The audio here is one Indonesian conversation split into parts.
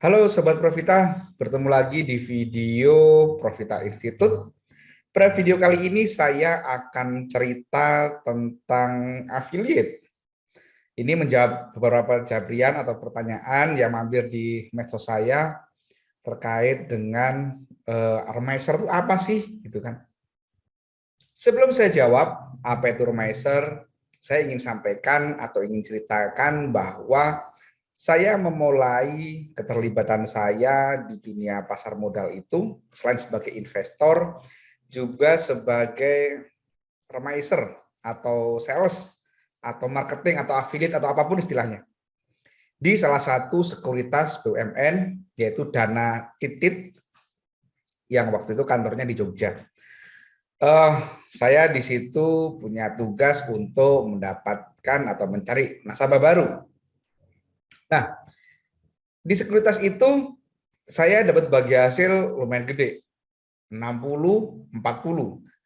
Halo Sobat Profita, bertemu lagi di video Profita Institute. Pada video kali ini saya akan cerita tentang affiliate. Ini menjawab beberapa jawaban atau pertanyaan yang mampir di medsos saya terkait dengan Remaiser itu apa sih, gitu kan? Sebelum saya jawab apa itu Remaiser, saya ingin sampaikan atau ingin ceritakan bahwa saya memulai keterlibatan saya di dunia pasar modal itu selain sebagai investor juga sebagai remaiser atau sales atau marketing atau affiliate atau apapun istilahnya di salah satu sekuritas BUMN yaitu Dana Titit yang waktu itu kantornya di Jogja. Saya di situ punya tugas untuk mendapatkan atau mencari nasabah baru. Nah, di sekuritas itu saya dapat bagi hasil lumayan gede, 60-40.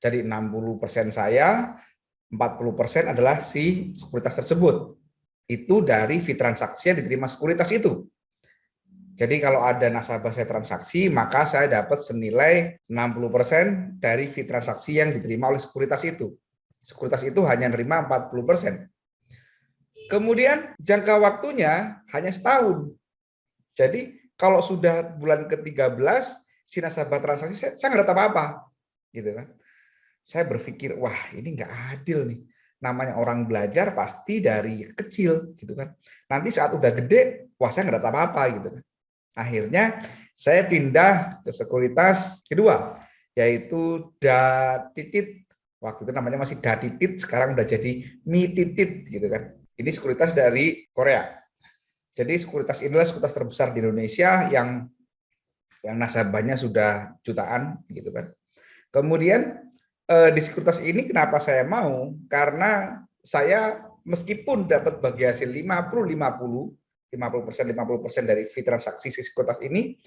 Jadi 60% saya, 40% adalah si sekuritas tersebut. Itu dari fee transaksi yang diterima sekuritas itu. Jadi kalau ada nasabah saya transaksi, maka saya dapat senilai 60% dari fee transaksi yang diterima oleh sekuritas itu. Sekuritas itu hanya menerima 40%. Kemudian jangka waktunya hanya setahun. Jadi kalau sudah bulan ke-13 si nasabah transaksi saya nggak dapat apa-apa, gitu kan. Saya berpikir, wah ini nggak adil nih. Namanya orang belajar pasti dari kecil, gitu kan. Nanti saat udah gede, wah saya nggak dapat apa-apa, gitu kan. Akhirnya saya pindah ke sekuritas kedua, yaitu Datitit. Waktu itu namanya masih Datitit, sekarang udah jadi Mititit, gitu kan. Ini sekuritas dari Korea. Jadi sekuritas inilah sekuritas terbesar di Indonesia yang nasabahnya sudah jutaan, gitu kan. Kemudian di sekuritas ini kenapa saya mau? Karena saya meskipun dapat bagi hasil 50-50, 50% dari fee transaksi sekuritas ini,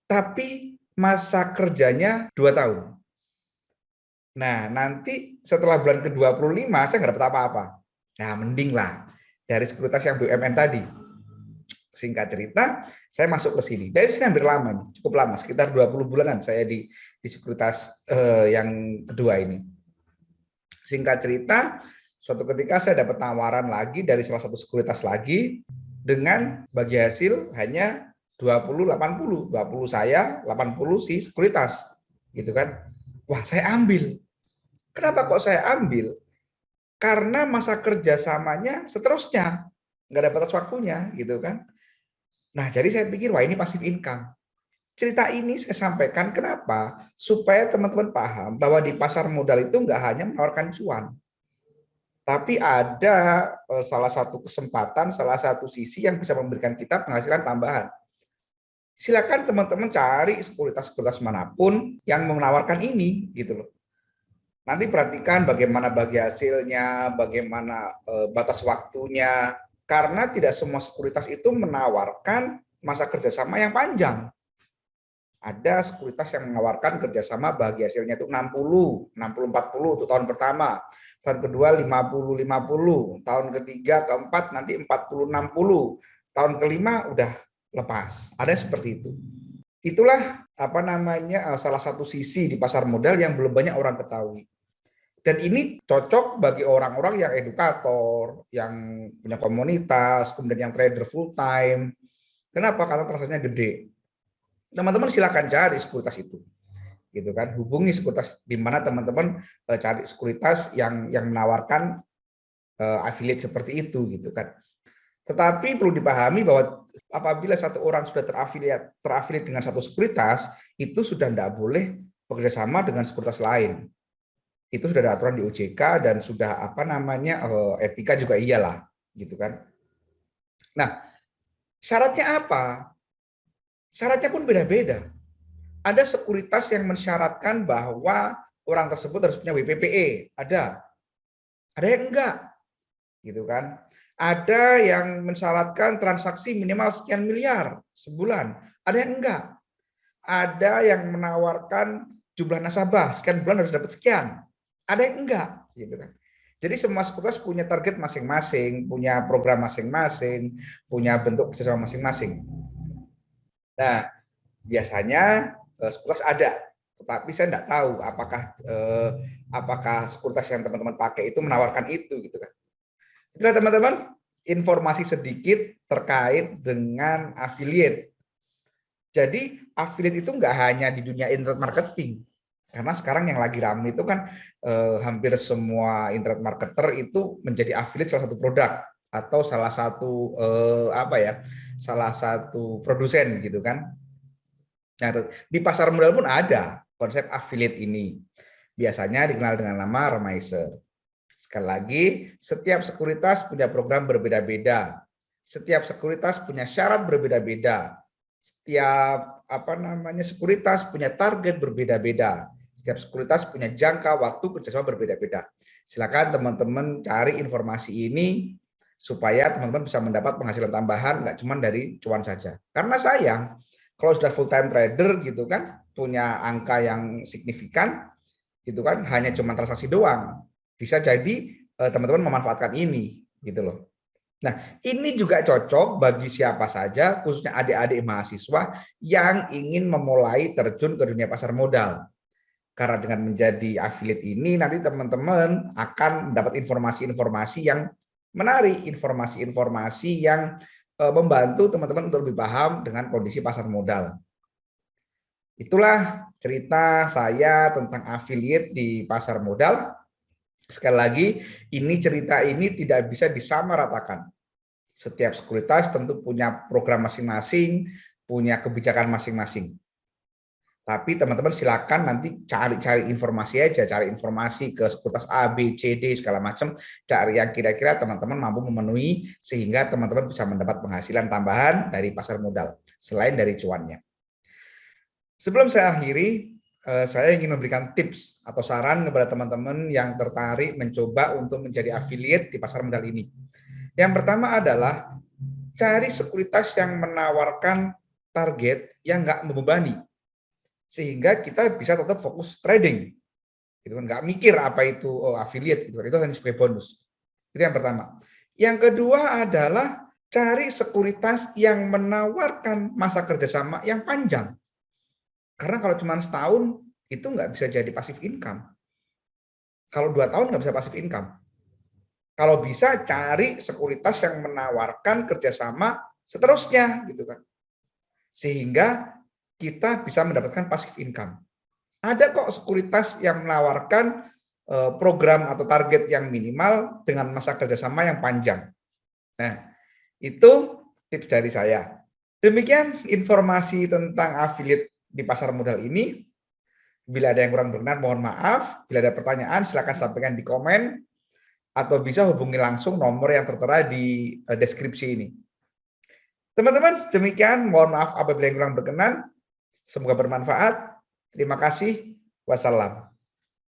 tapi masa kerjanya 2 tahun. Nah, nanti setelah bulan ke-25 saya nggak dapat apa-apa. Nah, mending lah dari sekuritas yang BUMN tadi. Singkat cerita, saya masuk ke sini. Dari sini hampir lama, cukup lama, sekitar 20 bulanan saya di sekuritas yang kedua ini. Singkat cerita, suatu ketika saya dapat tawaran lagi dari salah satu sekuritas lagi dengan bagi hasil hanya 20-80, 20 saya, 80 si sekuritas. Gitu kan. Wah, saya ambil. Kenapa kok saya ambil? Karena masa kerjasamanya seterusnya, nggak ada batas waktunya, gitu kan. Nah, jadi saya pikir, wah ini passive income. Cerita ini saya sampaikan kenapa? Supaya teman-teman paham bahwa di pasar modal itu nggak hanya menawarkan cuan, tapi ada salah satu kesempatan, salah satu sisi yang bisa memberikan kita penghasilan tambahan. Silakan teman-teman cari sekuritas-sekuritas manapun yang menawarkan ini, gitu loh. Nanti perhatikan bagaimana bagi hasilnya, bagaimana batas waktunya, karena tidak semua sekuritas itu menawarkan masa kerjasama yang panjang. Ada sekuritas yang menawarkan kerjasama bagi hasilnya itu 60-40 untuk tahun pertama, tahun kedua 50-50, tahun ketiga keempat nanti 40-60, tahun kelima udah lepas. Ada seperti itu. Itulah apa namanya salah satu sisi di pasar modal yang belum banyak orang ketahui. Dan ini cocok bagi orang-orang yang edukator, yang punya komunitas, kemudian yang trader full time. Kenapa? Karena transaksinya gede. Teman-teman silakan cari sekuritas itu, gitu kan. Hubungi sekuritas di mana teman-teman cari sekuritas yang menawarkan affiliate seperti itu, gitu kan. Tetapi perlu dipahami bahwa apabila satu orang sudah terafiliat dengan satu sekuritas, itu sudah tidak boleh bekerjasama dengan sekuritas lain. Itu sudah ada aturan di OJK dan sudah apa namanya etika juga iyalah, gitu kan. Nah, syaratnya apa? Syaratnya pun beda-beda. Ada sekuritas yang mensyaratkan bahwa orang tersebut harus punya WPPE, ada yang enggak, gitu kan. Ada yang mensyaratkan transaksi minimal sekian miliar sebulan, ada yang enggak. Ada yang menawarkan jumlah nasabah sekian bulan harus dapat sekian, ada yang enggak, gitu kan. Jadi semua sekuritas punya target masing-masing, punya program masing-masing, punya bentuk kerjasama masing-masing. Nah, biasanya sekuritas ada, tetapi saya tidak tahu apakah sekuritas yang teman-teman pakai itu menawarkan itu, gitu kan. Itulah teman-teman, informasi sedikit terkait dengan affiliate. Jadi affiliate itu nggak hanya di dunia internet marketing, karena sekarang yang lagi ramai itu kan hampir semua internet marketer itu menjadi affiliate salah satu produk atau salah satu salah satu produsen gitu kan. Nah, di pasar modal pun ada konsep affiliate ini. Biasanya dikenal dengan nama remiser. Sekali lagi, setiap sekuritas punya program berbeda-beda. Setiap sekuritas punya syarat berbeda-beda. Setiap sekuritas punya target berbeda-beda. Setiap sekuritas punya jangka waktu kerjasama berbeda-beda. Silakan teman-teman cari informasi ini supaya teman-teman bisa mendapat penghasilan tambahan, nggak cuma dari cuan saja. Karena sayang, kalau sudah full time trader gitu kan, punya angka yang signifikan, gitu kan, hanya cuma transaksi doang, bisa jadi teman-teman memanfaatkan ini, gitu loh. Nah, ini juga cocok bagi siapa saja, khususnya adik-adik mahasiswa yang ingin memulai terjun ke dunia pasar modal. Karena dengan menjadi affiliate ini, nanti teman-teman akan mendapat informasi-informasi yang menarik, informasi-informasi yang membantu teman-teman untuk lebih paham dengan kondisi pasar modal. Itulah cerita saya tentang affiliate di pasar modal. Sekali lagi, cerita ini tidak bisa disamaratakan. Setiap sekuritas tentu punya program masing-masing, punya kebijakan masing-masing. Tapi teman-teman silakan nanti cari informasi aja, cari informasi ke sekuritas A, B, C, D segala macam, cari yang kira-kira teman-teman mampu memenuhi sehingga teman-teman bisa mendapat penghasilan tambahan dari pasar modal selain dari cuannya. Sebelum saya akhiri, saya ingin memberikan tips atau saran kepada teman-teman yang tertarik mencoba untuk menjadi affiliate di pasar modal ini. Yang pertama adalah cari sekuritas yang menawarkan target yang nggak membebani, sehingga kita bisa tetap fokus trading, gitu kan, nggak mikir apa itu affiliate, gitu kan, itu hanya sebagai bonus. Itu yang pertama. Yang kedua adalah cari sekuritas yang menawarkan masa kerjasama yang panjang. Karena kalau cuma setahun itu nggak bisa jadi passive income. Kalau 2 tahun nggak bisa passive income. Kalau bisa cari sekuritas yang menawarkan kerjasama seterusnya, gitu kan, sehingga kita bisa mendapatkan passive income. Ada kok sekuritas yang menawarkan program atau target yang minimal dengan masa kerjasama yang panjang. Nah, itu tips dari saya. Demikian informasi tentang affiliate di pasar modal ini. Bila ada yang kurang berkenan, mohon maaf. Bila ada pertanyaan, silakan sampaikan di komen atau bisa hubungi langsung nomor yang tertera di deskripsi ini. Teman-teman, demikian. Mohon maaf apabila yang kurang berkenan. Semoga bermanfaat. Terima kasih. Wassalam.